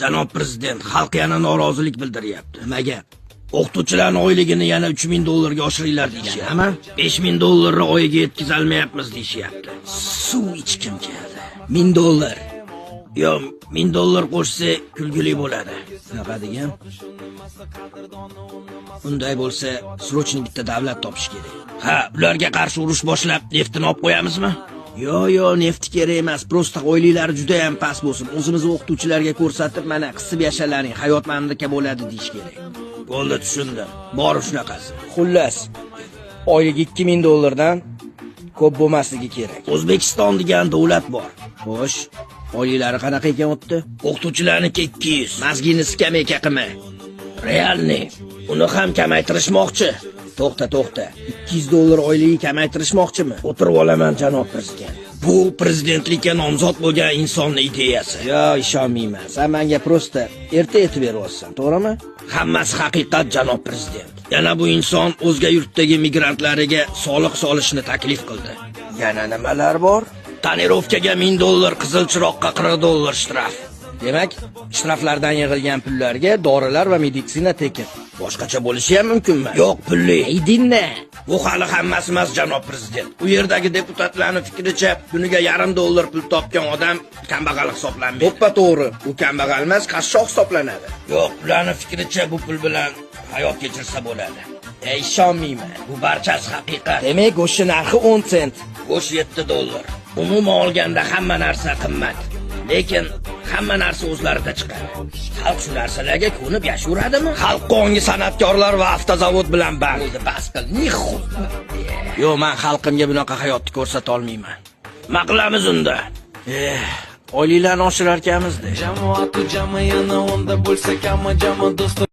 Janob prezident, xalq yana norozilik bildiryapti. Nimaga? O'qituvchilarning oyligini yana 3000 dollarga oshiringlar deyishyapti. Nima? 5000 dollarni oyiga yetkazolmayapmiz deyishyapti. Suv ichkim keldi. 1000 dollar. Yo, 1000 dollar qo'shsa kulgili bo'ladi. Nima degan? Unday bo'lsa, srochni bitta davlat topish kerak. Ha, ularga qarshi urush boshlab, neftini olib qo'yamizmi? Yo, neft kerak emas, prosta oyliklari juda ham past bo'lsin. O'zimiz o'qituvchilarga ko'rsatib, mana qisib yashalaring, hayot mamlaka bo'ladi deyish kerak. Bo'ldi, tushundim. Bor shunaqasi. Xullas, oylik 2000 dollardan ko'p bo'lmasligi kerak. O'zbekiston degan davlat bor. Xo'sh, oyliklari qanaqa ekan o'tdi? O'qituvchilarniki 200, mazgini skameyka qilma. Realni uni ham kamaytirishmoqchi. To'xta. 200 dollar oyligini kamaytirishmoqchimi? O'tirib olaman, janob prezident. Bu prezidentlikka nomzod bo'lgan insonning ideyasi. Yo, ishonmayman. Sen menga prosta erta aytib beryapsan, to'g'rimi? Hammasi haqiqat, janob prezident. Yana bu inson o'zga yurtdagi migrantlarga soliq solishni taklif qildi. Yana nimalar bor? Tonirovkaga 1000 dollar, qizil chiroqqa 40 dollar shtraf. Demak, shtraflardan yig'ilgan pullarga dorilar va meditsina tekin. Boshqacha bo'lishi ham mumkinmi? Yo'q, pulli. Dinna. Bu hali hammasi emas, janob prezident. U yerdagi deputatlarning fikricha, kuniga yarim dollar pul topgan odam kambag'al hisoblanmaydi. To'ppa to'g'ri. U kambag'al emas, qashshoq hisoblanadi. Yo'q, ularning fikricha bu pul bilan hayot kechirsa bo'ladi. Ishonmayman. Bu barchasi haqiqat. Demak, go'sht narxi 10 sent. Go'sht 7 dollar. Umuman olganda hamma narsa qimmat. Lekin hamma narsa o'zlarida chiqadi. Xalq shu narsalarga ko'nib yashuradimi? Xalq qongi san'atkorlar va avtozavod bilan band. Bas qil. Yo'q, men xalqimga bunaqa hayotni ko'rsata olmayman. Nima qilamiz unda? Oyliklarni oshirar ekanmiz-da. Jamoat jami yana onda bo'lsa, hamma jami do'stlar